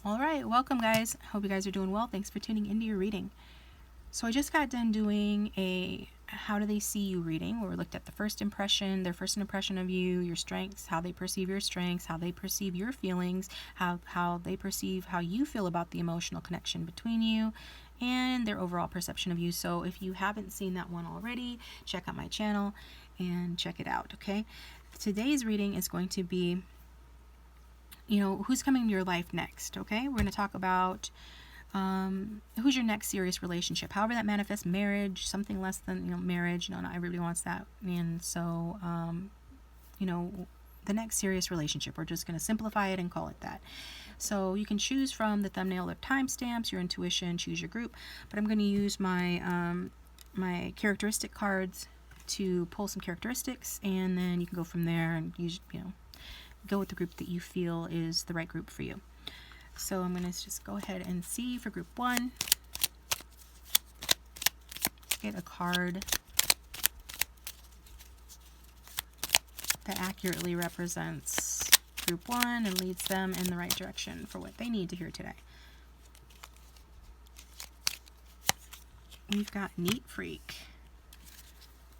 All right, welcome guys. Hope you guys are doing well. Thanks for tuning into your reading. So I just got done doing a how do they see you reading, where we looked at the first impression, their first impression of you, your strengths, how they perceive your strengths, how they perceive your feelings, how they perceive how you feel about the emotional connection between you, and their overall perception of you. So if you haven't seen that one already, check out my channel and check it out, okay? Today's reading is going to be, who's coming into your life next, okay? We're going to talk about who's your next serious relationship, however that manifests, marriage, something less than, marriage. No, not everybody wants that. And so, the next serious relationship, we're just going to simplify it and call it that. So you can choose from the thumbnail or timestamps, your intuition, choose your group, but I'm going to use my, my characteristic cards to pull some characteristics, and then you can go from there and use, go with the group that you feel is the right group for you. So I'm going to just go ahead and see for group 1. Get a card that accurately represents group 1 and leads them in the right direction for what they need to hear today. We've got Neat Freak.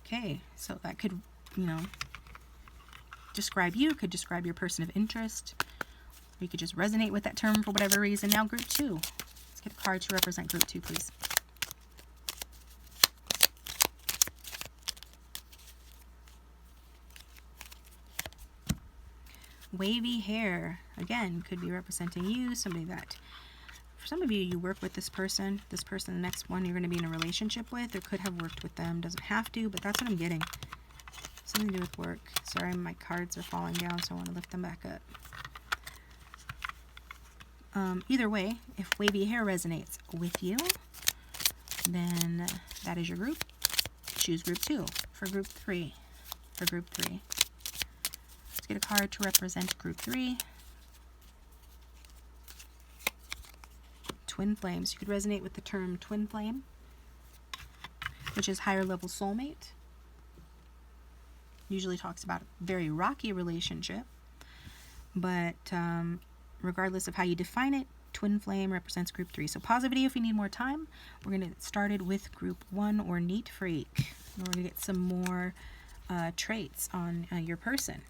Okay, so that could, describe you, could describe your person of interest. You could just resonate with that term for whatever reason. Now group 2. Let's get a card to represent group 2, please. Wavy hair. Again, could be representing you, somebody that, for some of you, you work with this person. This person, the next one you're going to be in a relationship with, or could have worked with them. Doesn't have to, but that's what I'm getting. Something to do with work. Sorry, my cards are falling down, so I want to lift them back up. Either way, if wavy hair resonates with you, then that is your group. Choose group 2. For group 3. Let's get a card to represent group 3. Twin flames. You could resonate with the term twin flame, which is higher level soulmate. Usually talks about a very rocky relationship, but regardless of how you define it, twin flame represents group 3. So pause the video if you need more time. We're going to get started with group 1, or Neat Freak. And we're going to get some more traits on your person.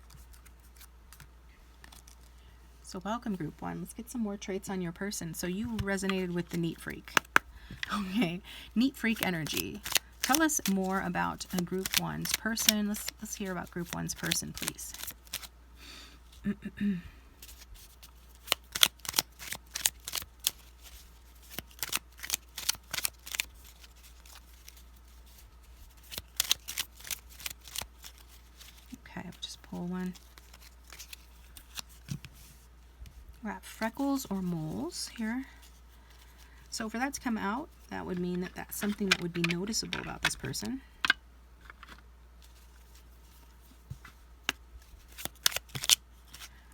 So welcome group 1. Let's get some more traits on your person. So you resonated with the Neat Freak. Okay, Neat Freak energy. Tell us more about group 1's person. Let's hear about group 1's person, please. Okay, I'll just pull one. We're at freckles or moles here. So for that to come out, that would mean that that's something that would be noticeable about this person.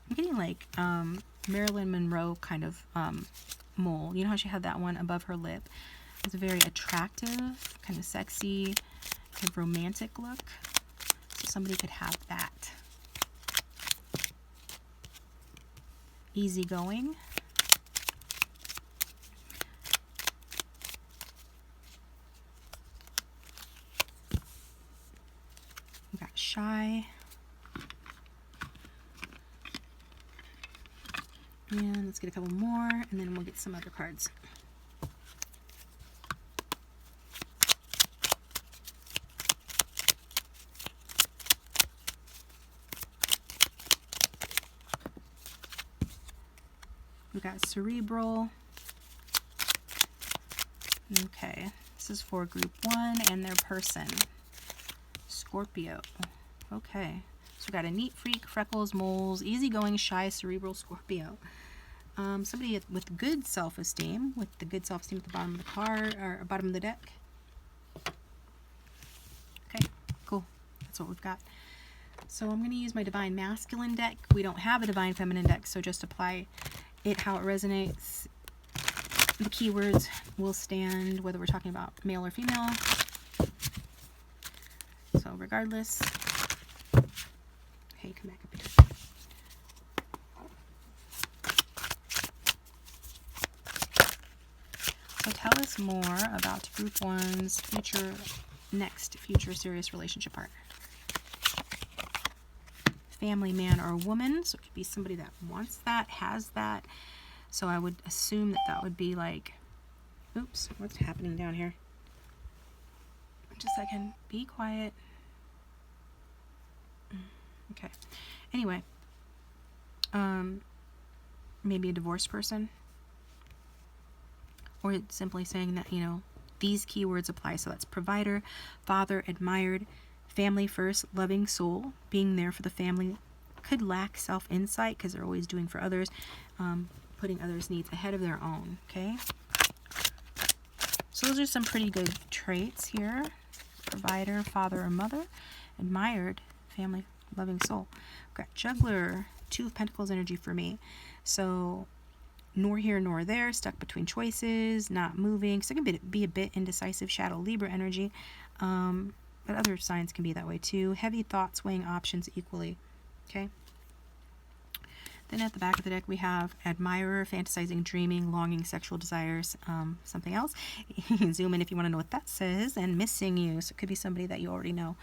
I'm getting like Marilyn Monroe kind of mole. You know how she had that one above her lip? It's a very attractive, kind of sexy, kind of romantic look. So somebody could have that. Easygoing. We got shy. And let's get a couple more, and then we'll get some other cards. We got cerebral. Okay, this is for group 1 and their person. Scorpio. Okay, so we got a Neat Freak, freckles, moles, easygoing, shy, cerebral, Scorpio. Somebody with good self-esteem, with the good self-esteem at the bottom of the card, or bottom of the deck. Okay, cool. That's what we've got. So I'm going to use my Divine Masculine deck. We don't have a Divine Feminine deck, so just apply it how it resonates. The keywords will stand whether we're talking about male or female. So regardless. Okay, come back up here. So tell us more about group one's future serious relationship partner. Family man or woman. So it could be somebody that wants that, has that. So I would assume that that would be like, oops, what's happening down here? Just a second. Be quiet. Okay. Anyway, maybe a divorced person, or simply saying that, these keywords apply. So that's provider, father, admired, family first, loving soul, being there for the family. Could lack self-insight because they're always doing for others, putting others' needs ahead of their own. Okay. So those are some pretty good traits here. Provider, father or mother, admired, family, loving soul. We've got juggler, 2 of Pentacles energy for me. So nor here nor there, stuck between choices, not moving. So it can be a bit indecisive, shadow Libra energy. But other signs can be that way too. Heavy thoughts, weighing options equally. Okay. Then at the back of the deck we have admirer, fantasizing, dreaming, longing, sexual desires, something else. Zoom in if you want to know what that says. And missing you. So it could be somebody that you already know,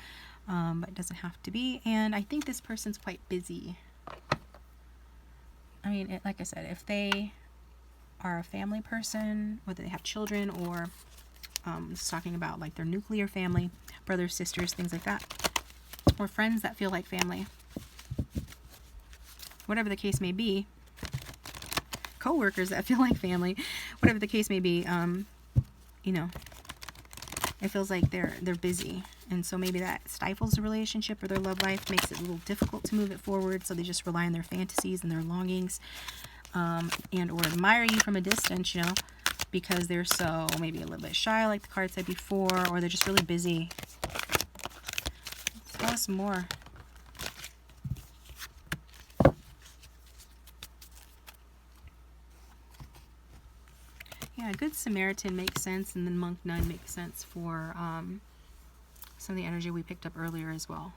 but it doesn't have to be. And I think this person's quite busy. I mean, like I said, if they are a family person, whether they have children or just talking about like their nuclear family, brothers, sisters, things like that, or friends that feel like family, whatever the case may be, co-workers that feel like family, whatever the case may be, it feels like they're busy, and so maybe that stifles the relationship or their love life, makes it a little difficult to move it forward, so they just rely on their fantasies and their longings, and or admire you from a distance, because they're so maybe a little bit shy, like the card said before, or they're just really busy. Tell us more. Yeah, Good Samaritan makes sense, and then Monk Nun makes sense for some of the energy we picked up earlier as well.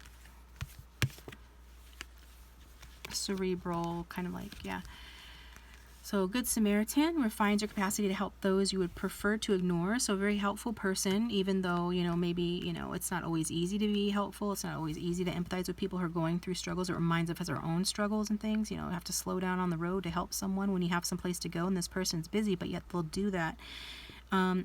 Cerebral, kind of like, yeah. So Good Samaritan refines your capacity to help those you would prefer to ignore. So a very helpful person, even though, maybe, it's not always easy to be helpful. It's not always easy to empathize with people who are going through struggles. It reminds us of our own struggles and things. You have to slow down on the road to help someone when you have some place to go and this person's busy, but yet they'll do that.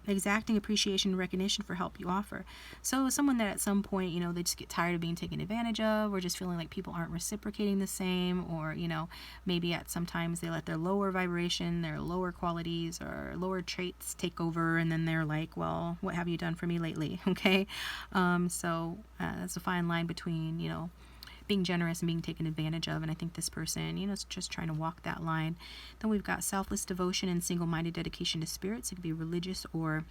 Exacting appreciation and recognition for help you offer. So someone that at some point, they just get tired of being taken advantage of, or just feeling like people aren't reciprocating the same, or, maybe at sometimes they let their lower vibration, their lower qualities or lower traits take over, and then they're like, well, what have you done for me lately? Okay. So that's a fine line between, being generous and being taken advantage of, and I think this person, is just trying to walk that line. Then we've got selfless devotion and single-minded dedication to spirits. It could be religious or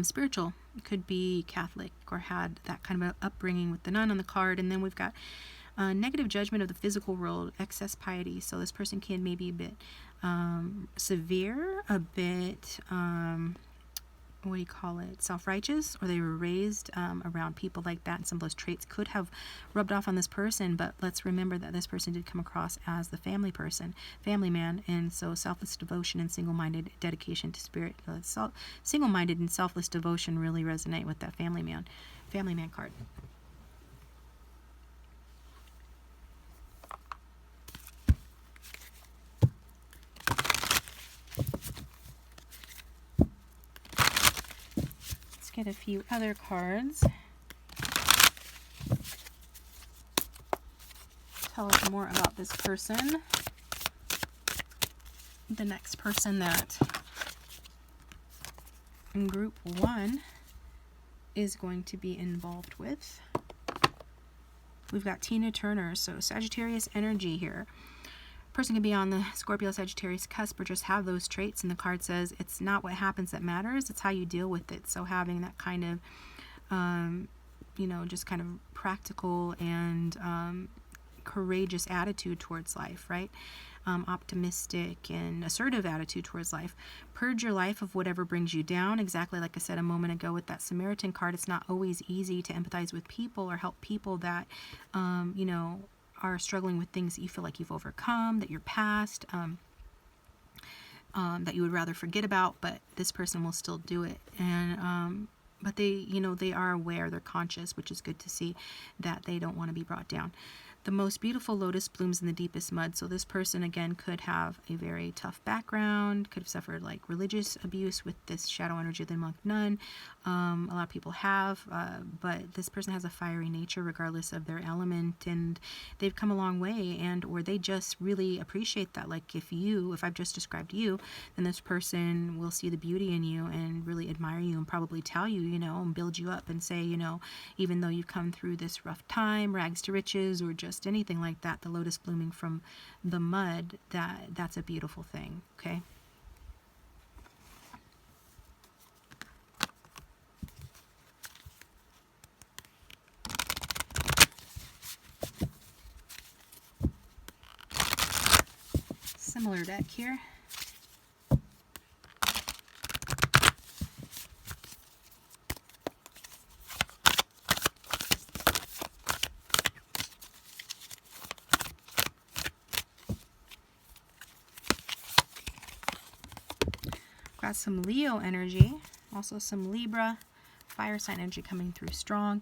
spiritual. It could be Catholic or had that kind of upbringing with the nun on the card. And then we've got negative judgment of the physical world, excess piety. So this person can maybe a bit severe, a bit self-righteous, or they were raised around people like that, and some of those traits could have rubbed off on this person. But let's remember that this person did come across as the family man, and so selfless devotion and single-minded dedication to spirit. Single-minded and selfless devotion really resonate with that family man card. Get a few other cards. Tell us more about this person. The next person that in group 1 is going to be involved with. We've got Tina Turner, so Sagittarius energy here. Person can be on the Scorpio Sagittarius cusp or just have those traits, and the card says it's not what happens that matters, it's how you deal with it. So having that kind of just kind of practical and courageous attitude towards life, right? Optimistic and assertive attitude towards life. Purge your life of whatever brings you down. Exactly like I said a moment ago with that Samaritan card, it's not always easy to empathize with people or help people that are struggling with things that you feel like you've overcome, that you're past. that you would rather forget about, but this person will still do it. And but they, you know, they are aware, they're conscious, which is good to see, that they don't want to be brought down. The most beautiful lotus blooms in the deepest mud. So this person, again, could have a very tough background, could have suffered like religious abuse with this shadow energy of the monk nun. A lot of people have, but this person has a fiery nature regardless of their element, and they've come a long way, and or they just really appreciate that. Like if I've just described you, then this person will see the beauty in you and really admire you and probably tell you, you know, and build you up and say, you know, even though you've come through this rough time, rags to riches, or just anything like that, the lotus blooming from the mud, that's a beautiful thing. Okay. Similar deck here. Got some Leo energy, also some Libra, fire sign energy coming through strong.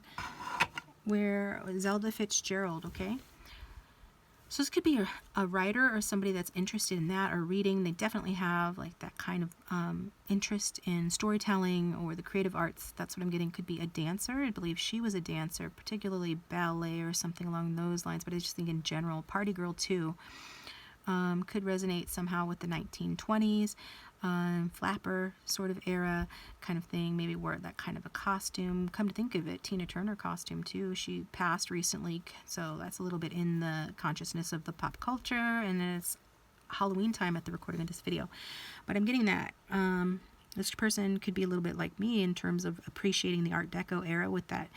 Where Zelda Fitzgerald, okay? So this could be a writer or somebody that's interested in that or reading. They definitely have like that kind of interest in storytelling or the creative arts. That's what I'm getting. Could be a dancer. I believe she was a dancer, particularly ballet or something along those lines. But I just think in general, party girl too. Could resonate somehow with the 1920s, flapper sort of era kind of thing. Maybe wore that kind of a costume. Come to think of it, Tina Turner costume too. She passed recently, so that's a little bit in the consciousness of the pop culture, and it's Halloween time at the recording of this video. But I'm getting that. This person could be a little bit like me in terms of appreciating the Art Deco era with that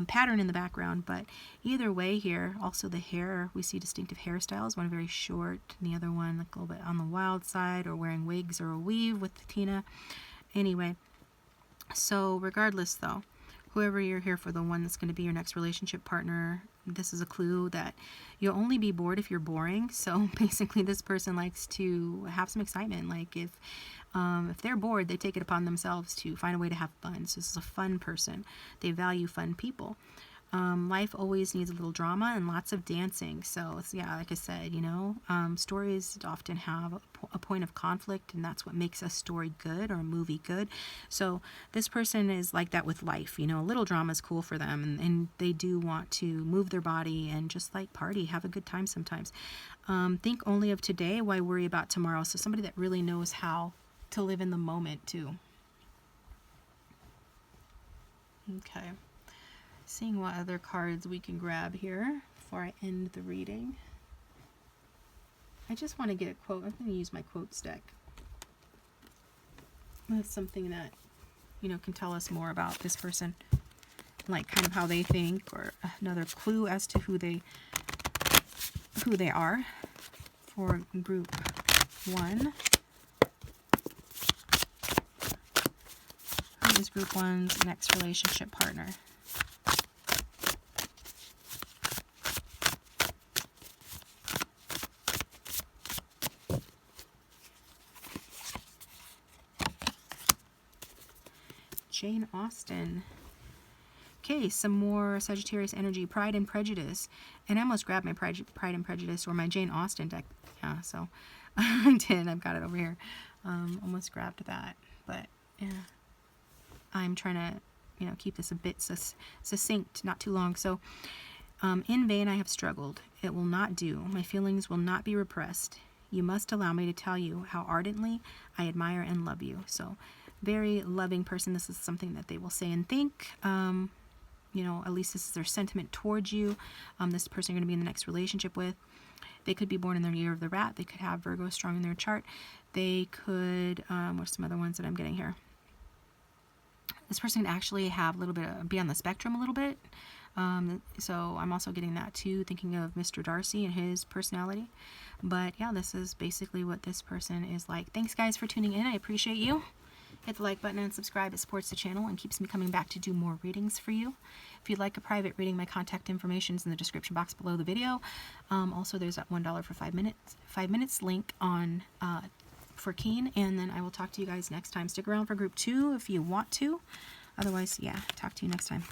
pattern in the background. But either way here, also the hair, we see distinctive hairstyles. One very short, and the other one like a little bit on the wild side, or wearing wigs or a weave with Tina. Anyway, so regardless though, whoever you're here for, the one that's going to be your next relationship partner, this is a clue that you'll only be bored if you're boring. So basically this person likes to have some excitement. Like if they're bored, they take it upon themselves to find a way to have fun. So this is a fun person. They value fun people. Life always needs a little drama and lots of dancing. So it's, yeah, like I said, you know, stories often have a point of conflict, and that's what makes a story good or a movie good. So this person is like that with life. You know, a little drama is cool for them, and they do want to move their body and just like party, have a good time sometimes. Think only of today, why worry about tomorrow? So somebody that really knows how to live in the moment too. Okay. Seeing what other cards we can grab here before I end the reading. I just want to get a quote. I'm going to use my quotes deck. That's something that, you know, can tell us more about this person, like kind of how they think, or another clue as to who they are for group 1. Who is group 1's next relationship partner? Jane Austen. Okay, some more Sagittarius energy, Pride and Prejudice. And I almost grabbed my Pride and Prejudice or my Jane Austen deck. Yeah, so I did. I've got it over here. Almost grabbed that. But yeah, I'm trying to, you know, keep this a bit succinct, not too long. So, in vain I have struggled. It will not do. My feelings will not be repressed. You must allow me to tell you how ardently I admire and love you. So, very loving person. This is something that they will say and think. You know, at least this is their sentiment towards you. This person you're going to be in the next relationship with. They could be born in the year of the rat. They could have Virgo strong in their chart. They could, what's some other ones that I'm getting here? This person can actually have a little bit be on the spectrum a little bit. So I'm also getting that too, thinking of Mr. Darcy and his personality. But yeah, this is basically what this person is like. Thanks guys for tuning in. I appreciate you. Hit the like button and subscribe. It supports the channel and keeps me coming back to do more readings for you. If you'd like a private reading, my contact information is in the description box below the video. Also, there's that $1 for 5 minutes link on for Keen, and then I will talk to you guys next time. Stick around for group 2 if you want to. Otherwise, yeah, talk to you next time.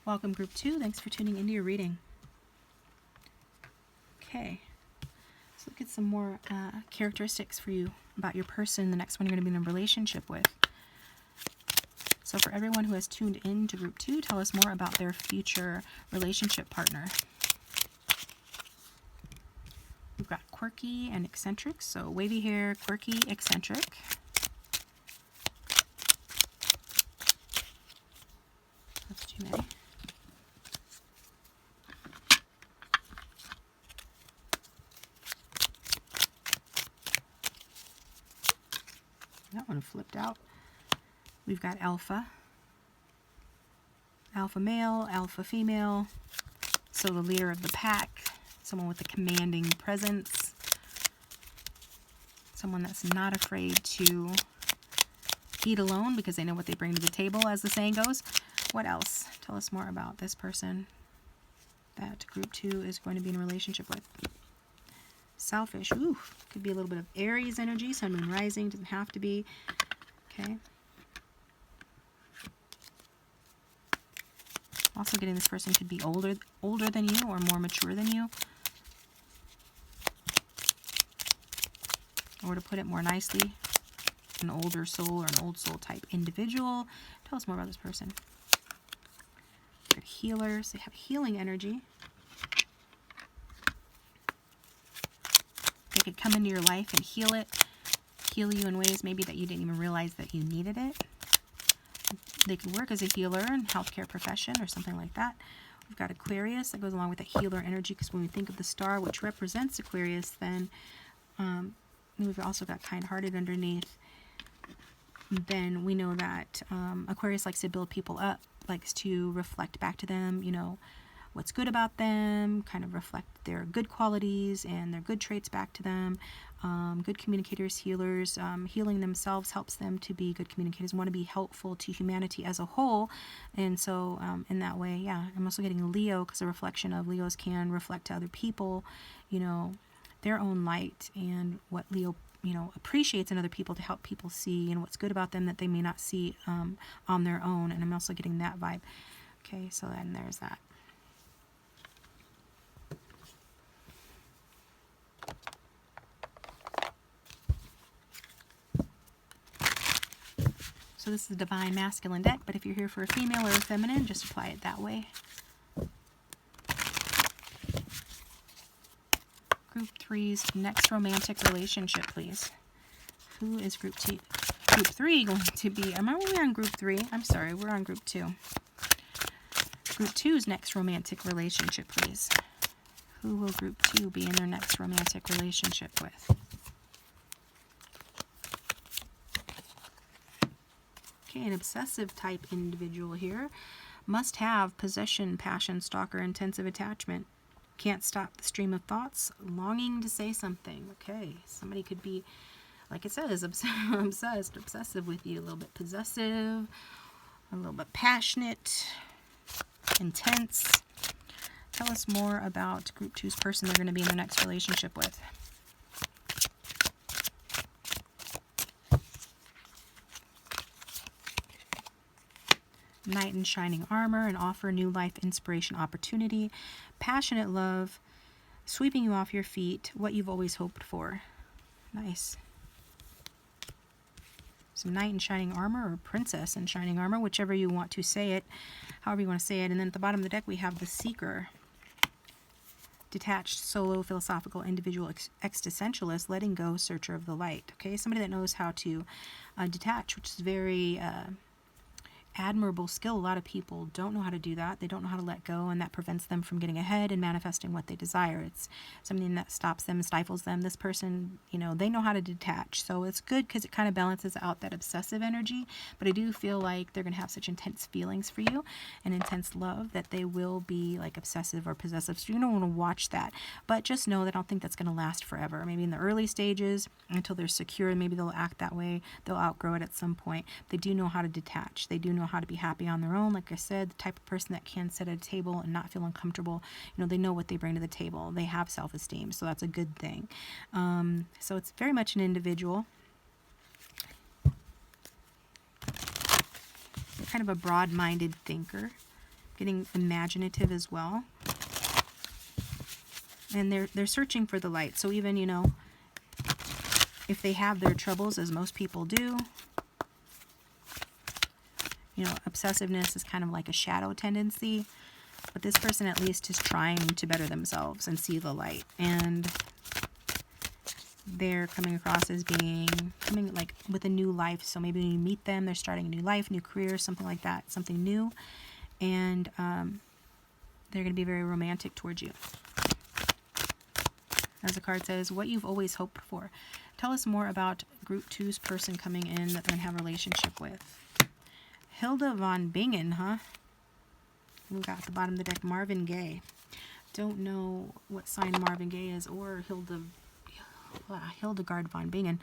Welcome, group 2. Thanks for tuning into your reading. Okay, let's look at some more characteristics for you about your person, the next one you're going to be in a relationship with. So for everyone who has tuned in to group 2, tell us more about their future relationship partner. We've got quirky and eccentric, so wavy hair, quirky, eccentric. That's too many. That one flipped out. We've got alpha, alpha male, alpha female, so the leader of the pack, someone with a commanding presence, someone that's not afraid to eat alone because they know what they bring to the table, as the saying goes. What else? Tell us more about this person that group 2 is going to be in a relationship with. Selfish. Ooh, could be a little bit of Aries energy, sun, moon, rising, doesn't have to be. Okay. Also getting this person could be older than you or more mature than you. Or to put it more nicely, an older soul or an old soul type individual. Tell us more about this person. Good healers. They have healing energy. They could come into your life and heal you in ways maybe that you didn't even realize that you needed it. They could work as a healer in healthcare profession or something like that. We've got Aquarius that goes along with that healer energy, because when we think of the star, which represents Aquarius, then we've also got kind-hearted underneath. Then we know that Aquarius likes to build people up, likes to reflect back to them, you know, what's good about them, kind of reflect their good qualities and their good traits back to them. Good communicators, healers, healing themselves helps them to be good communicators, want to be helpful to humanity as a whole. And so in that way, yeah, I'm also getting Leo, because a reflection of Leos can reflect to other people, you know, their own light and what Leo, you know, appreciates in other people to help people see and what's good about them that they may not see on their own. And I'm also getting that vibe. Okay, so then there's that. So this is the Divine Masculine deck, but if you're here for a female or a feminine, just apply it that way. Group 3's next romantic relationship, please. Who is Group 3 going to be? Are we on Group 3? I'm sorry, we're on Group 2. Group 2's next romantic relationship, please. Who will Group 2 be in their next romantic relationship with? Okay, an obsessive type individual here. Must have possession, passion, stalker, intensive attachment. Can't stop the stream of thoughts, longing to say something. Okay, somebody could be, like it says, obsessed, obsessive with you. A little bit possessive, a little bit passionate, intense. Tell us more about Group 2's person they're going to be in their next relationship with. Knight in shining armor, and offer new life, inspiration, opportunity, passionate love, sweeping you off your feet, what you've always hoped for. Nice. Some knight in shining armor, or princess in shining armor, whichever you want to say it, however you want to say it. And then at the bottom of the deck we have the Seeker. Detached, solo, philosophical, individual, existentialist, letting go, searcher of the light. Okay, somebody that knows how to detach, which is very admirable skill. A lot of people don't know how to do that. They don't know how to let go, and that prevents them from getting ahead and manifesting what they desire. It's something that stops them, stifles them. This person, they know how to detach. So it's good because it kind of balances out that obsessive energy. But I do feel like they're going to have such intense feelings for you and intense love that they will be like obsessive or possessive. So you don't want to watch that. But just know that I don't think that's going to last forever. Maybe in the early stages until they're secure, maybe they'll act that way. They'll outgrow it at some point. They do know how to detach. They do know how to be happy on their own. Like I said, the type of person that can sit at a table and not feel uncomfortable. They know what they bring to the table. They have self-esteem, so that's a good thing. So it's very much an individual. They're kind of a broad-minded thinker, getting imaginative as well. And they're searching for the light. So even, if they have their troubles, as most people do, obsessiveness is kind of like a shadow tendency, but this person at least is trying to better themselves and see the light. And they're coming across as coming like with a new life. So maybe when you meet them, they're starting a new life, new career, something like that, something new. And they're going to be very romantic towards you. As the card says, what you've always hoped for. Tell us more about Group 2's person coming in that they're going to have a relationship with. Hilda von Bingen, huh? We got at the bottom of the deck Marvin Gaye. Don't know what sign Marvin Gaye is, or Hildegard von Bingen.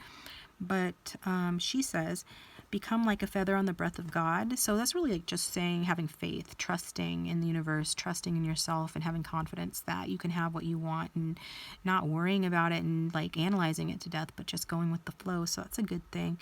But she says, become like a feather on the breath of God. So that's really like just saying having faith, trusting in the universe, trusting in yourself, and having confidence that you can have what you want and not worrying about it and like analyzing it to death, but just going with the flow. So that's a good thing.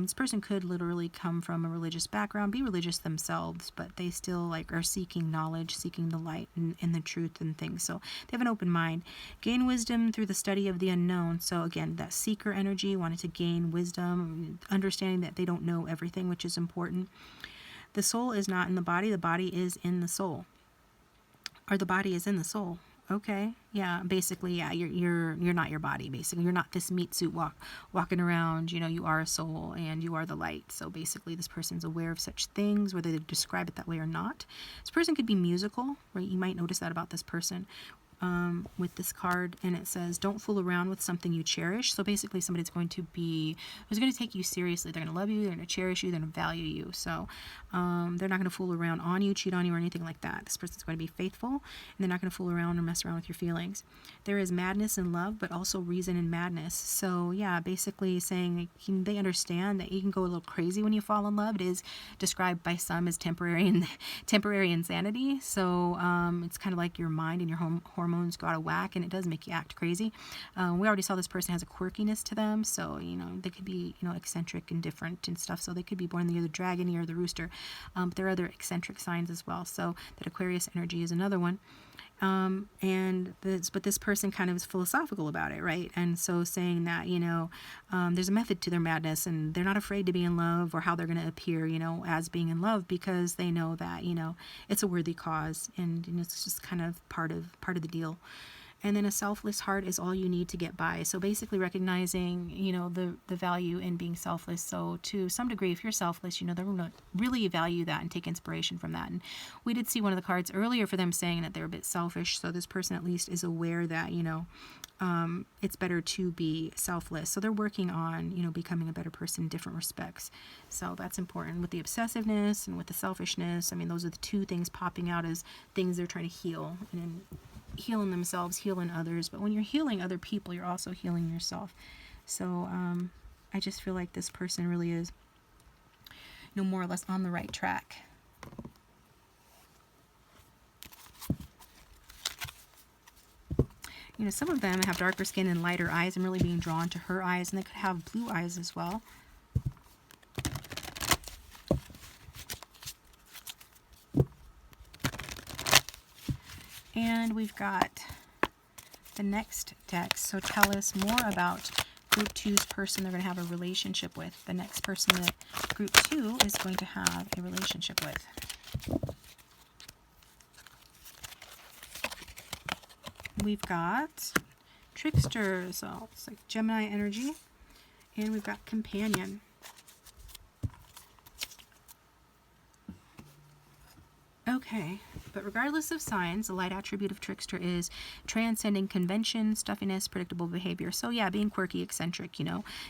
This person could literally come from a religious background, be religious themselves, but they still like are seeking knowledge, seeking the light and the truth and things. So they have an open mind. Gain wisdom through the study of the unknown. So again, that seeker energy, wanted to gain wisdom, understanding that they don't know everything, which is important. The soul is not in the body is in the soul. Or the body is in the soul. Okay, yeah, basically, yeah, you're not your body, basically. You're not this meat suit walking around, you are a soul and you are the light. So basically this person's aware of such things, whether they describe it that way or not. This person could be musical, right? You might notice that about this person. With this card, and it says don't fool around with something you cherish. So basically somebody's going to take you seriously. They're going to love you, they're going to cherish you, they're going to value you. So they're not going to fool around on you, cheat on you, or anything like that. This person's going to be faithful, and they're not going to fool around or mess around with your feelings. There is madness in love, but also reason in madness. So yeah, basically saying they understand that you can go a little crazy when you fall in love. It is described by some as temporary insanity. So it's kind of like your mind and your hormones go out of whack, and it does make you act crazy. We already saw this person has a quirkiness to them, so they could be eccentric and different and stuff. So they could be born the year of the dragon, year of the rooster. But there are other eccentric signs as well. So that Aquarius energy is another one. But this person kind of is philosophical about it, right? And so saying that, there's a method to their madness, and they're not afraid to be in love or how they're going to appear, as being in love, because they know that, it's a worthy cause, and it's just kind of part of the deal. And then a selfless heart is all you need to get by. So basically recognizing, the value in being selfless. So to some degree, if you're selfless, they're going to really value that and take inspiration from that. And we did see one of the cards earlier for them saying that they're a bit selfish. So this person at least is aware that, it's better to be selfless. So they're working on, becoming a better person in different respects. So that's important with the obsessiveness and with the selfishness. I mean, those are the two things popping out as things they're trying to heal. And healing themselves, healing others. But when you're healing other people, you're also healing yourself. So I just feel like this person really is, more or less on the right track. Some of them have darker skin and lighter eyes. I'm really being drawn to her eyes, and they could have blue eyes as well. And we've got the next deck. So tell us more about Group 2's person they're going to have a relationship with. The next person that Group 2 is going to have a relationship with. We've got Trickster, so it's like Gemini energy. And we've got Companion. Okay, but regardless of signs, the light attribute of trickster is transcending convention, stuffiness, predictable behavior. So yeah, being quirky, eccentric,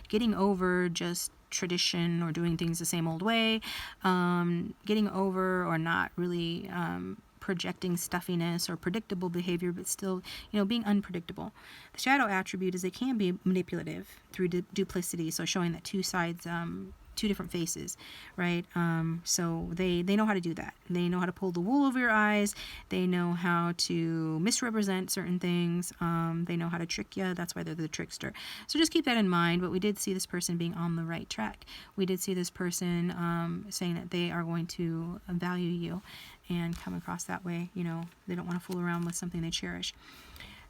getting over just tradition or doing things the same old way, getting over or not really projecting stuffiness or predictable behavior, but still, being unpredictable. The shadow attribute is they can be manipulative through duplicity, so showing that two sides, two different faces, right? So they know how to do that. They know how to pull the wool over your eyes. They know how to misrepresent certain things. They know how to trick you. That's why they're the trickster. So just keep that in mind. But we did see this person being on the right track. We did see this person saying that they are going to value you and come across that way. They don't want to fool around with something they cherish.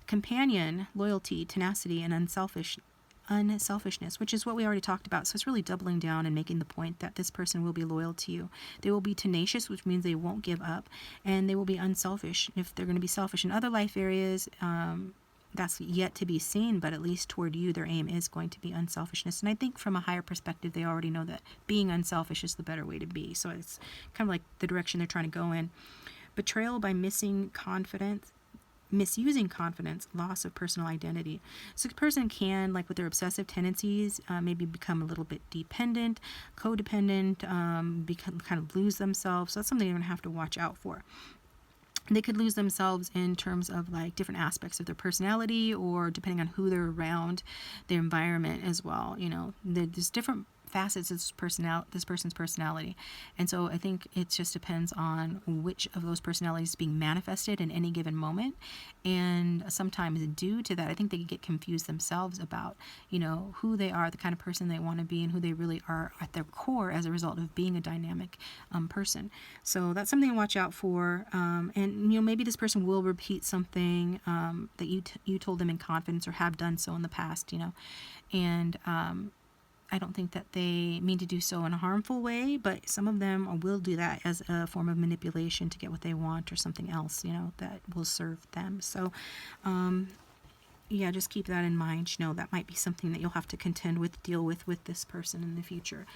Companion, loyalty, tenacity, and unselfishness, which is what we already talked about. So it's really doubling down and making the point that this person will be loyal to you. They will be tenacious, which means they won't give up, and they will be unselfish. If they're going to be selfish in other life areas, that's yet to be seen, but at least toward you, their aim is going to be unselfishness. And I think from a higher perspective, they already know that being unselfish is the better way to be. So it's kind of like the direction they're trying to go in. Betrayal by misusing confidence, loss of personal identity. So a person can, like with their obsessive tendencies, maybe become a little bit dependent, codependent, kind of lose themselves. So that's something you're going to have to watch out for. They could lose themselves in terms of like different aspects of their personality, or depending on who they're around, their environment as well. There's different facets of this person's personality, and so I think it just depends on which of those personalities is being manifested in any given moment. And sometimes due to that, I think they get confused themselves about who they are, the kind of person they want to be, and who they really are at their core as a result of being a dynamic person. So that's something to watch out for. And maybe this person will repeat something that you told them in confidence or have done so in the past. And I don't think that they mean to do so in a harmful way, but some of them will do that as a form of manipulation to get what they want or something else, that will serve them. So, yeah, just keep that in mind. That might be something that you'll have to contend with, deal with this person in the future.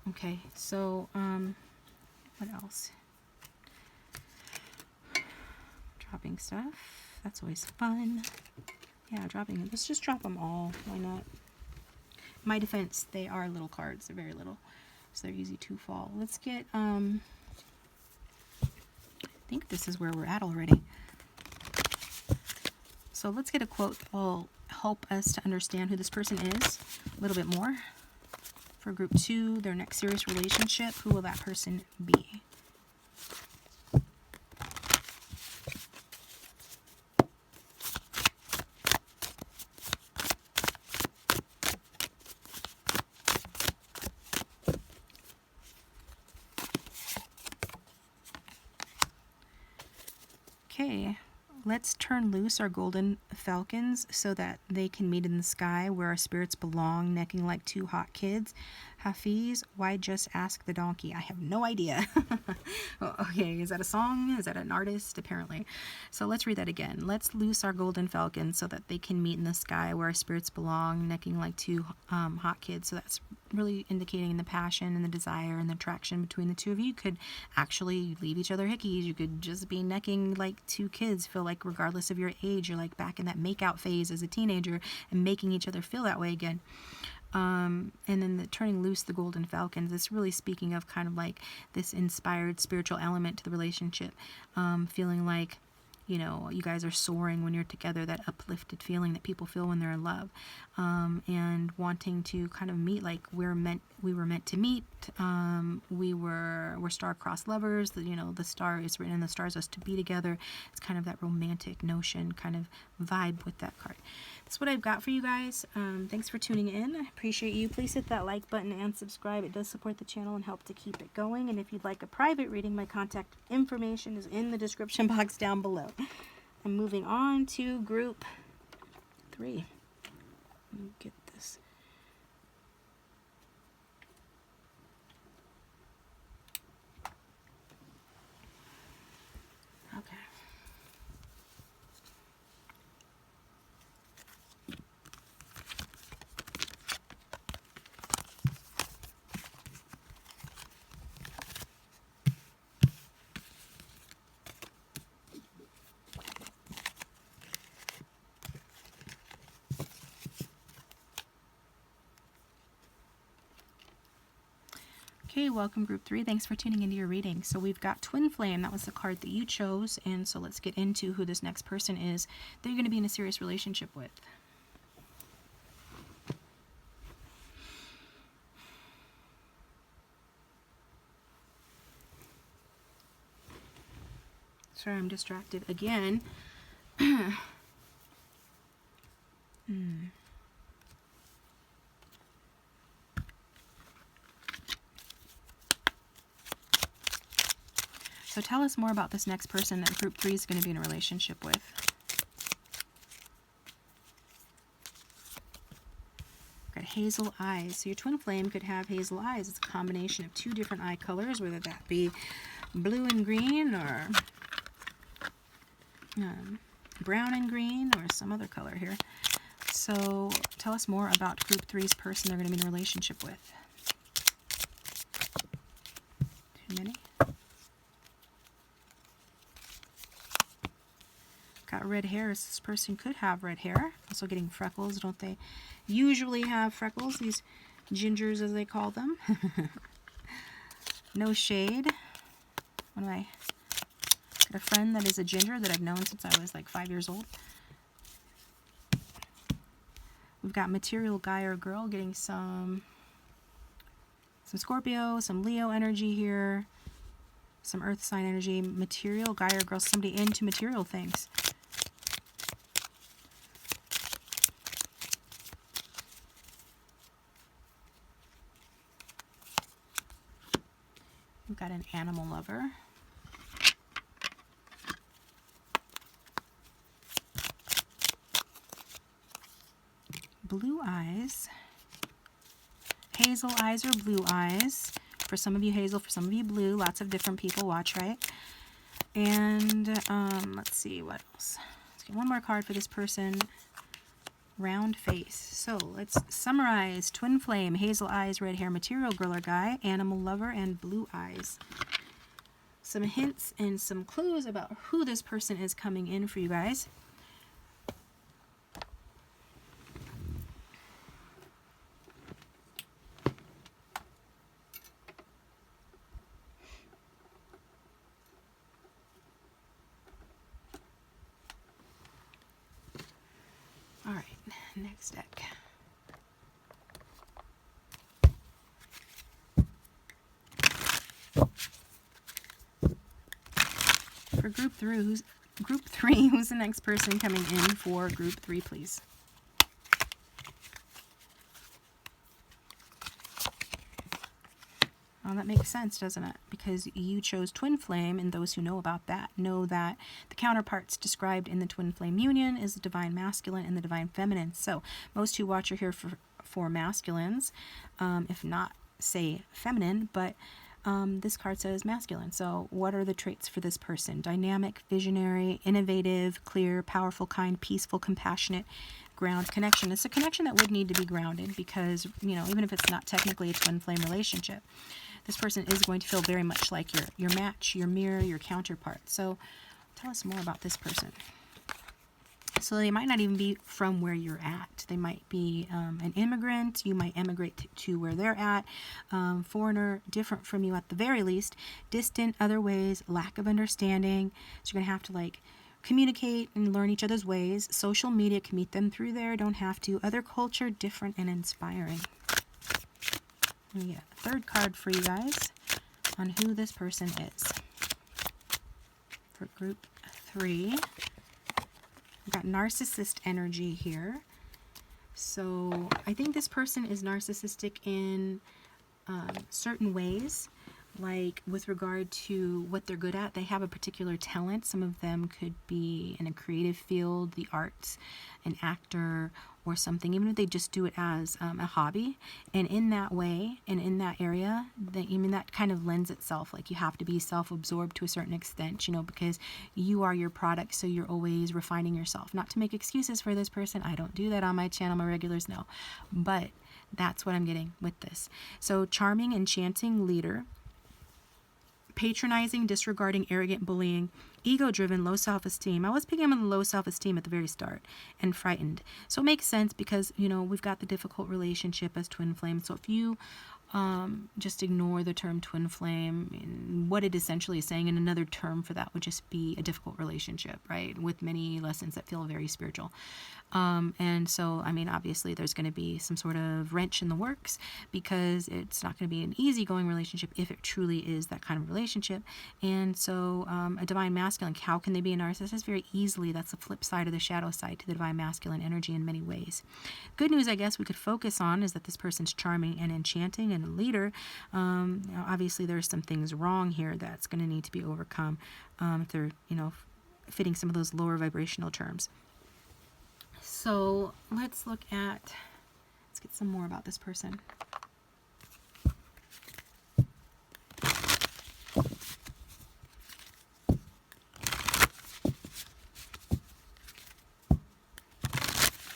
Okay, so, what else? Dropping stuff. That's always fun. Yeah, dropping it. Let's just drop them all. Why not? My defense, they are little cards. They're very little, so they're easy to fall. Let's get, I think this is where we're at already. So let's get a quote that will help us to understand who this person is a little bit more. For group 2, their next serious relationship, who will that person be? Okay, let's turn loose our golden falcons so that they can meet in the sky where our spirits belong, necking like two hot kids. Hafiz, why just ask the donkey? I have no idea. Okay, is that a song? Is that an artist? Apparently. So let's read that again. Let's loose our golden falcons so that they can meet in the sky where our spirits belong, necking like two hot kids. So that's really indicating the passion and the desire and the attraction between the two of you. You could actually leave each other hickeys. You could just be necking like two kids. Feel like regardless of your age, you're like back in that make-out phase as a teenager and making each other feel that way again. And then the turning loose the golden falcons, it's really speaking of kind of like this inspired spiritual element to the relationship, feeling like you guys are soaring when you're together, that uplifted feeling that people feel when they're in love, and wanting to kind of meet like we were meant to meet. We're star-crossed lovers. The star is written in the stars, us to be together. It's kind of that romantic notion, kind of vibe with that card. That's what I've got for you guys. Thanks for tuning in. I appreciate you. Please hit that like button and subscribe. It does support the channel and help to keep it going. And if you'd like a private reading, my contact information is in the description box down below. I'm moving on to group 3. Let me get this. Okay. Hey, welcome group 3. Thanks for tuning into your reading. So we've got Twin Flame. That was the card that you chose. And so let's get into who this next person is that you're going to be in a serious relationship with. Sorry, I'm distracted again. So tell us more about this next person that group 3 is going to be in a relationship with. Got hazel eyes. So your twin flame could have hazel eyes. It's a combination of 2 different eye colors, whether that be blue and green or brown and green or some other color here. So tell us more about group 3's person they're going to be in a relationship with. Too many? Got red hair. This person could have red hair. Also getting freckles. Don't they usually have freckles? These gingers, as they call them. No shade. What do I... Got a friend that is a ginger that I've known since I was like 5 years old. We've got material guy or girl getting some Scorpio, some Leo energy here, some earth sign energy, material guy or girl, somebody into material things. We've got an animal lover. Blue eyes. Hazel eyes or blue eyes. For some of you hazel, for some of you blue. Lots of different people. Watch, right? And let's see what else. Let's get one more card for this person. Round face. So let's summarize. Twin flame, hazel eyes, red hair, material girl or guy, animal lover, and blue eyes. Some hints and some clues about who this person is coming in for you guys. All right, next deck. For group 3, who's the next person coming in for group 3, please? Well, that makes sense, doesn't it? Because you chose twin flame, and those who know about that know that the counterparts described in the twin flame union is the divine masculine and the divine feminine. So most who watch are here for masculines, if not, say, feminine, but this card says masculine. So what are the traits for this person? Dynamic, visionary, innovative, clear, powerful, kind, peaceful, compassionate, ground, connection. It's a connection that would need to be grounded because, you know, even if it's not technically a twin flame relationship, this person is going to feel very much like your match, your mirror, your counterpart. So tell us more about this person. So they might not even be from where you're at. They might be an immigrant. You might emigrate to where they're at. Foreigner, different from you at the very least. Distant, other ways, lack of understanding. So you're going to have to like communicate and learn each other's ways. Social media can meet them through there. Don't have to. Other culture, different and inspiring. And yeah, third card for you guys on who this person is. For group 3. We've got narcissist energy here. So I think this person is narcissistic in certain ways, like with regard to what they're good at. They have a particular talent. Some of them could be in a creative field, the arts, an actor, or something, even if they just do it as a hobby. And in that way, and in that area, that kind of lends itself, like you have to be self-absorbed to a certain extent, you know, because you are your product, so you're always refining yourself. Not to make excuses for this person. I don't do that on my channel. My regulars know. But that's what I'm getting with this. So charming, enchanting leader. Patronizing, disregarding, arrogant, bullying, ego-driven, low self-esteem. I was picking up on the low self-esteem at the very start, and frightened. So it makes sense because, you know, we've got the difficult relationship as twin flames. So if you just ignore the term twin flame. And what it essentially is saying, and another term for that would just be a difficult relationship, right? With many lessons that feel very spiritual. And so, I mean, obviously there's going to be some sort of wrench in the works, because it's not going to be an easygoing relationship if it truly is that kind of relationship. And so a divine masculine, how can they be a narcissist? Very easily. That's the flip side of the shadow side to the divine masculine energy in many ways. Good news, I guess, we could focus on is that this person's charming and enchanting and a leader. Now, obviously there's some things wrong here that's going to need to be overcome if they're, fitting some of those lower vibrational terms. So let's get some more about this person.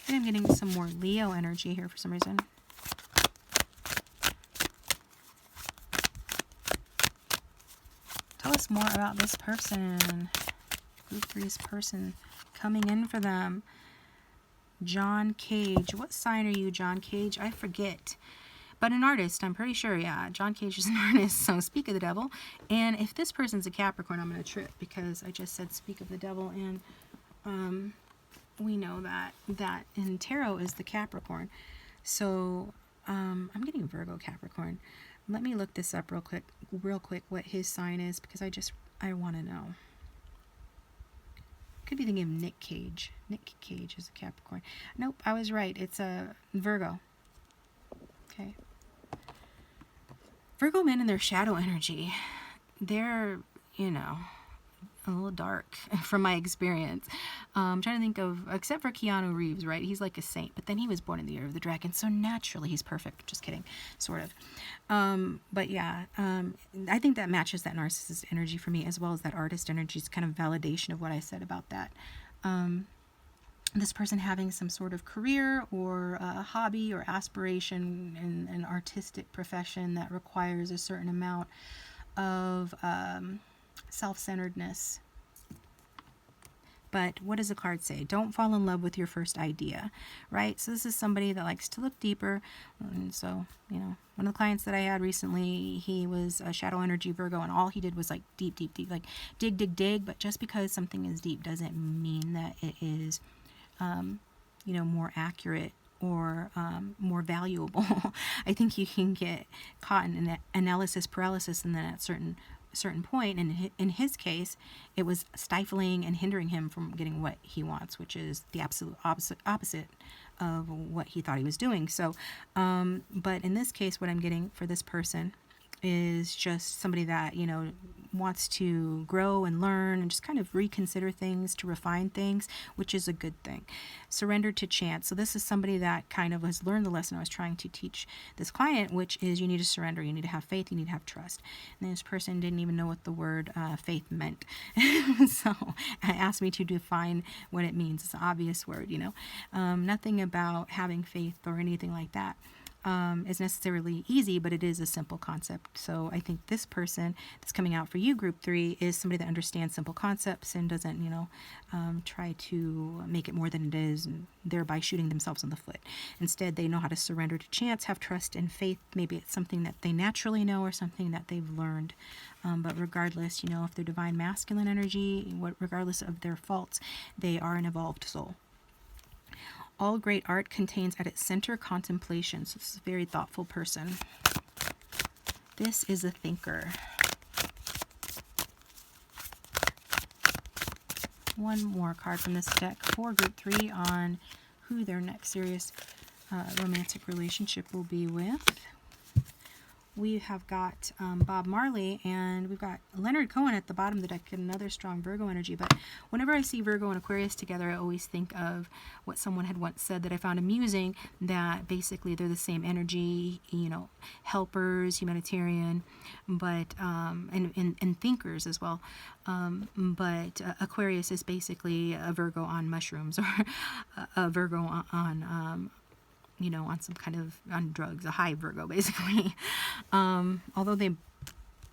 And I'm getting some more Leo energy here for some reason. Tell us more about this person. Group 3's person coming in for them. John Cage. What sign are you, John Cage? I forget. But an artist, I'm pretty sure. Yeah, John Cage is an artist, so speak of the devil. And if this person's a Capricorn, I'm going to trip, because I just said speak of the devil, and we know that in tarot is the Capricorn. So I'm getting Virgo Capricorn. Let me look this up real quick what his sign is, because I want to know. Could be thinking of Nick Cage. Nick Cage is a Capricorn. Nope, I was right. It's a Virgo. Okay. Virgo men and their shadow energy, they're, a little dark from my experience. I'm trying to think of, except for Keanu Reeves, right? He's like a saint, but then he was born in the year of the dragon, so naturally he's perfect. Just kidding, sort of. But yeah, I think that matches that narcissist energy for me, as well as that artist energy. It's kind of validation of what I said about that. This person having some sort of career or a hobby or aspiration in an artistic profession that requires a certain amount of self-centeredness. But what does the card say? Don't fall in love with your first idea, right? So this is somebody that likes to look deeper. And so, one of the clients that I had recently, he was a shadow energy Virgo, and all he did was like deep, like dig. But just because something is deep doesn't mean that it is, more accurate or more valuable. I think you can get caught in an analysis paralysis, and then at certain point, and in his case, it was stifling and hindering him from getting what he wants, which is the absolute opposite of what he thought he was doing. So, but in this case, what I'm getting for this person is just somebody that, wants to grow and learn and just kind of reconsider things, to refine things, which is a good thing. Surrender to chance. So this is somebody that kind of has learned the lesson I was trying to teach this client, which is you need to surrender, you need to have faith, you need to have trust. And this person didn't even know what the word faith meant. So I asked me to define what it means. It's an obvious word, nothing about having faith or anything like that is necessarily easy, but it is a simple concept. So I think this person that's coming out for you, group 3, is somebody that understands simple concepts and doesn't, try to make it more than it is, and thereby shooting themselves in the foot. Instead, they know how to surrender to chance, have trust and faith. Maybe it's something that they naturally know or something that they've learned. But regardless, if they're divine masculine energy, regardless of their faults, they are an evolved soul. All great art contains at its center contemplation. So this is a very thoughtful person. This is a thinker. One more card from this deck for group 3 on who their next serious romantic relationship will be with. We have got Bob Marley, and we've got Leonard Cohen at the bottom of the deck, another strong Virgo energy. But whenever I see Virgo and Aquarius together, I always think of what someone had once said that I found amusing, that basically they're the same energy, helpers, humanitarian, but and thinkers as well. But Aquarius is basically a Virgo on mushrooms, or a Virgo on on some kind of, on drugs, a high Virgo, basically. Although they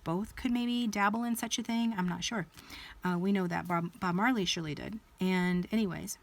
both could maybe dabble in such a thing, I'm not sure. We know that Bob Marley surely did. And anyways,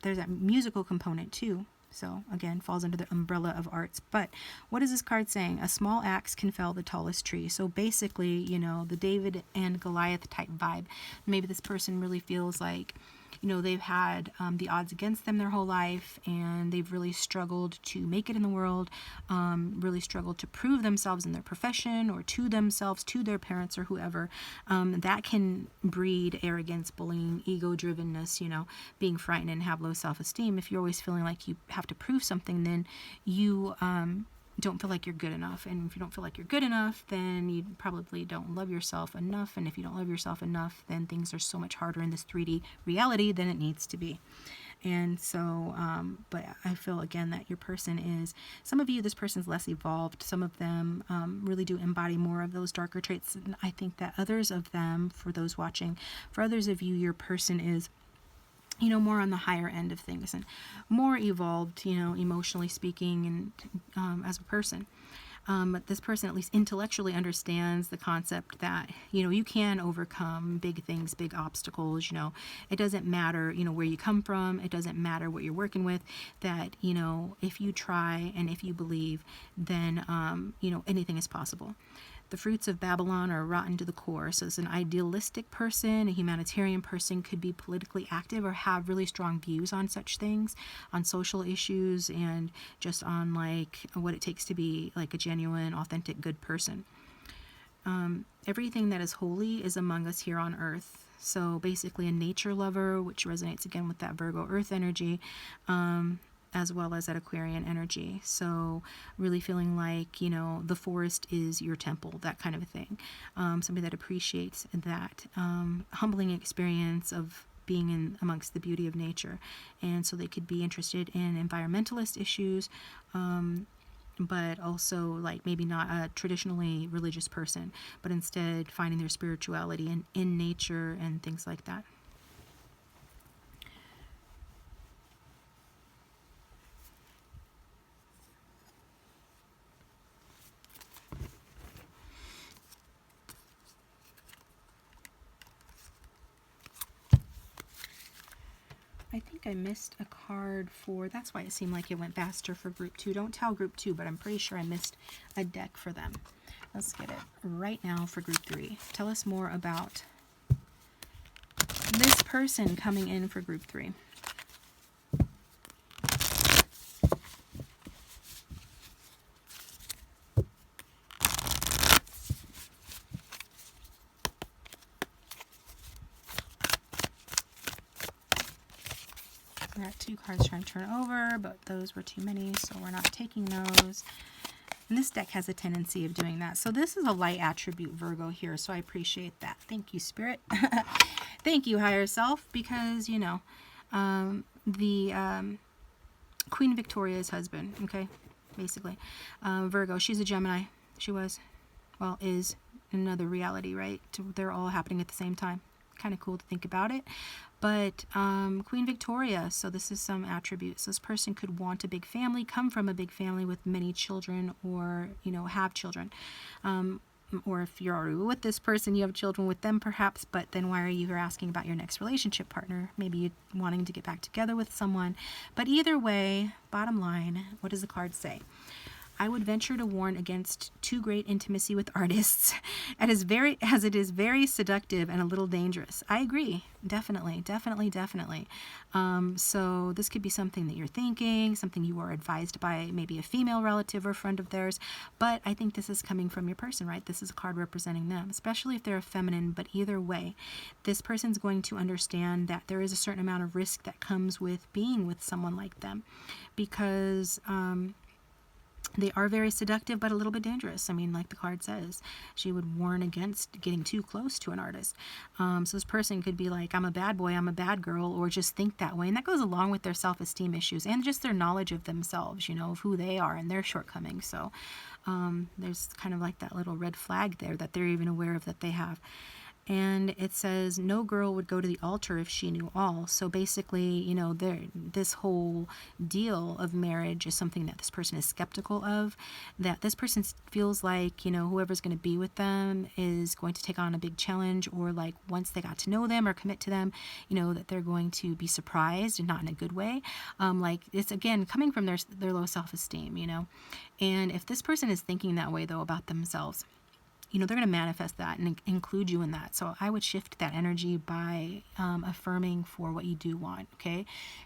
there's that musical component too. So again, falls under the umbrella of arts. But what is this card saying? A small axe can fell the tallest tree. So basically, you know, the David and Goliath type vibe. Maybe this person really feels like, you know, they've had the odds against them their whole life, and they've really struggled to make it in the world, really struggled to prove themselves in their profession or to themselves, to their parents or whoever. That can breed arrogance, bullying, ego-drivenness, you know, being frightened and have low self-esteem. If you're always feeling like you have to prove something, then you don't feel like you're good enough. And if you don't feel like you're good enough, then you probably don't love yourself enough. And if you don't love yourself enough, then things are so much harder in this 3D reality than it needs to be. And so, but I feel again that your person is, some of you, this person's less evolved. Some of them really do embody more of those darker traits. And I think that others of them, for those watching, for others of you, your person is, you know, more on the higher end of things and more evolved, you know, emotionally speaking and as a person. But this person at least intellectually understands the concept that, you know, you can overcome big things, big obstacles. You know, it doesn't matter, you know, where you come from. It doesn't matter what you're working with, that, you know, if you try and if you believe, then, you know, anything is possible. The fruits of Babylon are rotten to the core. So it's an idealistic person, a humanitarian person, could be politically active or have really strong views on such things, on social issues, and just on like what it takes to be like a genuine, authentic, good person. Everything that is holy is among us here on earth. So basically a nature lover, which resonates again with that Virgo earth energy, as well as that Aquarian energy. So really feeling like, you know, the forest is your temple, that kind of a thing. Somebody that appreciates that humbling experience of being in amongst the beauty of nature. And so they could be interested in environmentalist issues, but also like maybe not a traditionally religious person, but instead finding their spirituality in nature and things like that. I think I missed a card for, that's why it seemed like it went faster for group 2. Don't tell group 2, but I'm pretty sure I missed a deck for them. Let's get it right now for group 3. Tell us more about this person coming in for group 3. I got 2 cards trying to turn over, but those were too many, so we're not taking those. And this deck has a tendency of doing that. So this is a light attribute Virgo here, so I appreciate that. Thank you, Spirit. Thank you, higher self, because, you know, Queen Victoria's husband, okay, basically. Virgo, she's a Gemini. She was, well, is another reality, right? They're all happening at the same time. Kind of cool to think about it. But Queen Victoria, so this is some attributes. This person could want a big family, come from a big family with many children, or, you know, have children. Or if you're already with this person, you have children with them perhaps, but then why are you asking about your next relationship partner? Maybe you're wanting to get back together with someone. But either way, bottom line, what does the card say? I would venture to warn against too great intimacy with artists, as it is very seductive and a little dangerous. I agree. Definitely. So this could be something that you're thinking, something you are advised by maybe a female relative or friend of theirs, but I think this is coming from your person, right? This is a card representing them, especially if they're a feminine, but either way, this person's going to understand that there is a certain amount of risk that comes with being with someone like them, because they are very seductive, but a little bit dangerous. I mean, like the card says, she would warn against getting too close to an artist. So this person could be like, I'm a bad boy, I'm a bad girl, or just think that way. And that goes along with their self-esteem issues and just their knowledge of themselves, you know, of who they are and their shortcomings. So there's kind of like that little red flag there that they're even aware of that they have. And it says, no girl would go to the altar if she knew all. So basically, you know, this whole deal of marriage is something that this person is skeptical of, that this person feels like, you know, whoever's going to be with them is going to take on a big challenge, or like once they got to know them or commit to them, you know, that they're going to be surprised, and not in a good way. Like it's, again, coming from their low self-esteem, you know. And if this person is thinking that way, though, about themselves, you know, they're going to manifest that and include you in that. So I would shift that energy by affirming for what you do want, okay?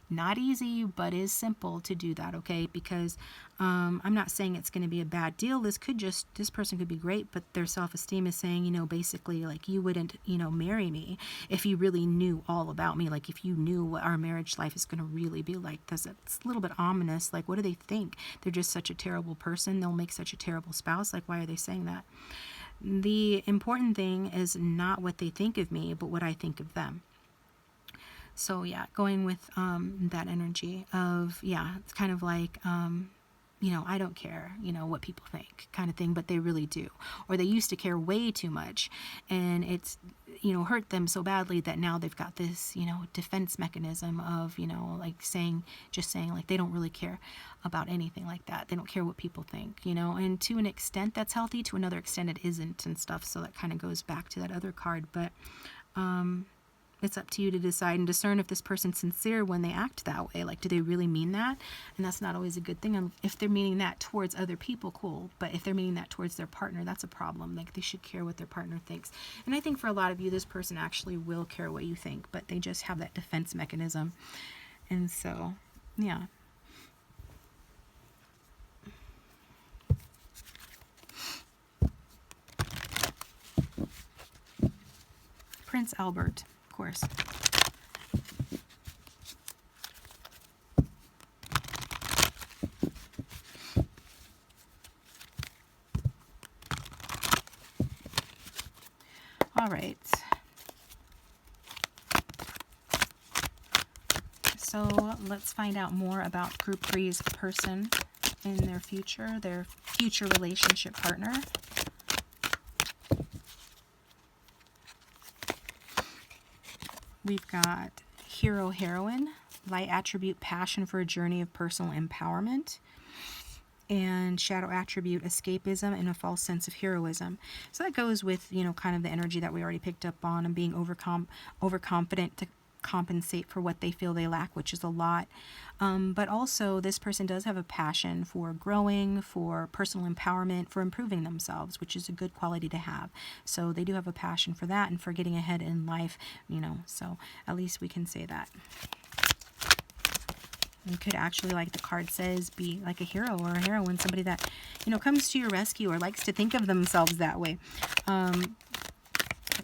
Not easy, but is simple to do that, okay? Because I'm not saying it's going to be a bad deal. This person could be great, but their self-esteem is saying, you know, basically, like, you wouldn't, you know, marry me if you really knew all about me. Like, if you knew what our marriage life is going to really be like. Because it's a little bit ominous. Like, what do they think? They're just such a terrible person. They'll make such a terrible spouse. Like, why are they saying that? The important thing is not what they think of me, but what I think of them. So yeah, going with that energy of, yeah, it's kind of like, you know, I don't care, you know, what people think kind of thing, but they really do. Or they used to care way too much, and it's, you know, hurt them so badly that now they've got this, you know, defense mechanism of, you know, like just saying like they don't really care about anything like that. They don't care what people think, you know, and to an extent that's healthy, to another extent it isn't and stuff. So that kind of goes back to that other card, but it's up to you to decide and discern if this person's sincere when they act that way. Like, do they really mean that? And that's not always a good thing. And if they're meaning that towards other people, cool. But if they're meaning that towards their partner, that's a problem. Like, they should care what their partner thinks. And I think for a lot of you, this person actually will care what you think, but they just have that defense mechanism. And so, yeah. Prince Albert, of course. All right. So let's find out more about Group 3's person in their future relationship partner. We've got hero, heroine, light attribute, passion for a journey of personal empowerment, and shadow attribute, escapism and a false sense of heroism. So that goes with, you know, kind of the energy that we already picked up on, and being overconfident to compensate for what they feel they lack, which is a lot. But also, this person does have a passion for growing, for personal empowerment, for improving themselves, which is a good quality to have. So they do have a passion for that and for getting ahead in life, you know, so at least we can say that. You could actually, like the card says, be like a hero or a heroine, somebody that, you know, comes to your rescue or likes to think of themselves that way.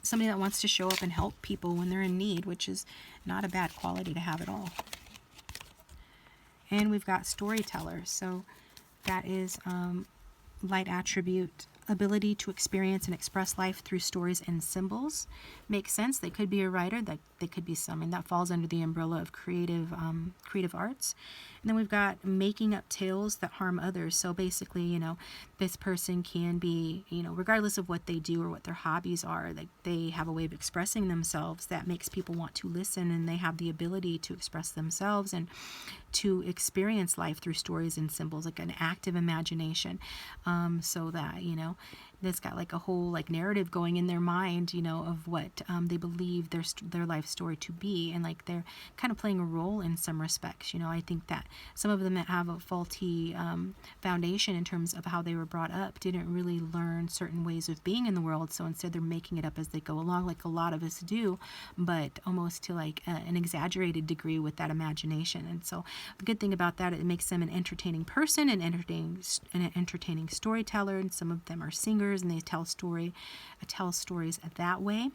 Somebody that wants to show up and help people when they're in need, which is not a bad quality to have at all. And we've got storyteller. So that is light attribute, ability to experience and express life through stories and symbols. Makes sense. They could be a writer. That they could be someone that falls under the umbrella of creative arts. And then we've got making up tales that harm others. So basically, you know, this person can be, you know, regardless of what they do or what their hobbies are, like they have a way of expressing themselves that makes people want to listen, and they have the ability to express themselves and to experience life through stories and symbols, like an active imagination. So that, you know, that's got like a whole like narrative going in their mind, you know, of what they believe their life story to be, and like they're kind of playing a role in some respects. You know, I think that some of them that have a faulty foundation in terms of how they were brought up didn't really learn certain ways of being in the world, so instead they're making it up as they go along, like a lot of us do, but almost to like an exaggerated degree with that imagination. And so the good thing about that, it makes them an entertaining person, an entertaining storyteller, and some of them are singers and they tell stories that way.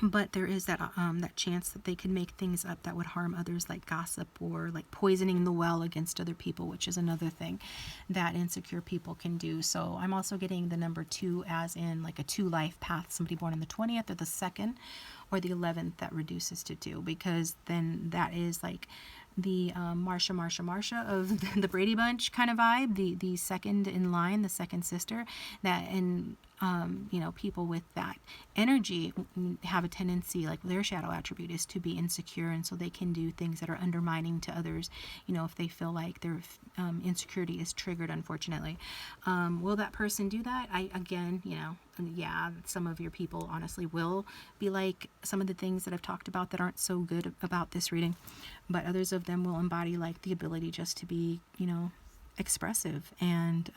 But there is that chance that they could make things up that would harm others, like gossip or like poisoning the well against other people, which is another thing that insecure people can do. So I'm also getting the number 2 as in like a 2 life path, somebody born on the 20th or the 2nd or the 11th, that reduces to 2, because then that is like the Marsha of the Brady Bunch kind of vibe, the second in line, the second sister, that, and you know, people with that energy have a tendency, like their shadow attribute is to be insecure, and so they can do things that are undermining to others, you know, if they feel like their insecurity is triggered, unfortunately. Will that person do that? Again, you know, yeah, some of your people honestly will be like some of the things that I've talked about that aren't so good about this reading, but others of them will embody like the ability just to be, you know, expressive. And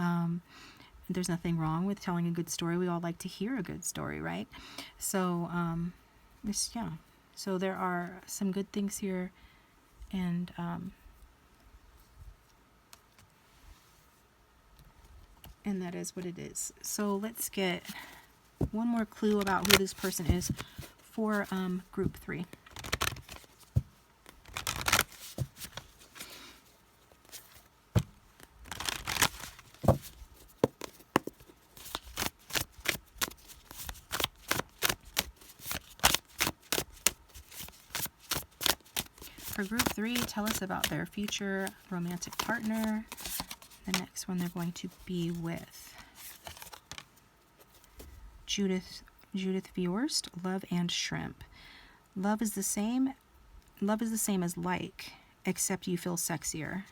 there's nothing wrong with telling a good story. We all like to hear a good story, right? So yeah, so there are some good things here, and that is what it is. So let's get one more clue about who this person is for group 3. For group 3, tell us about their future romantic partner. The next one they're going to be with Judith Viorst, love and shrimp. Love is the same as like, except you feel sexier.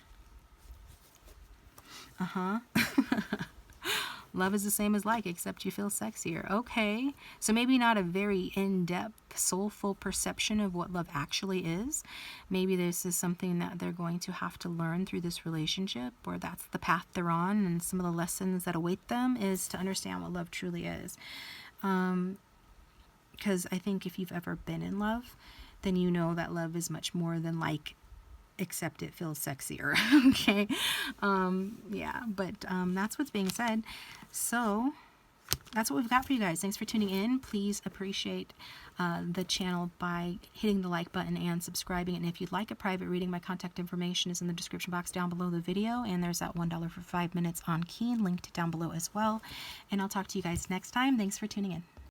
Love is the same as like, except you feel sexier. Okay. So maybe not a very in-depth, soulful perception of what love actually is. Maybe this is something that they're going to have to learn through this relationship, or that's the path they're on, and some of the lessons that await them is to understand what love truly is. Because I think if you've ever been in love, then you know that love is much more than like, except it feels sexier. Okay. Yeah, but that's what's being said. So that's what we've got for you guys. Thanks for tuning in. Please appreciate the channel by hitting the like button and subscribing. And if you'd like a private reading, my contact information is in the description box down below the video, and there's that $1 for 5 minutes on Keen linked down below as well. And I'll talk to you guys next time. Thanks for tuning in.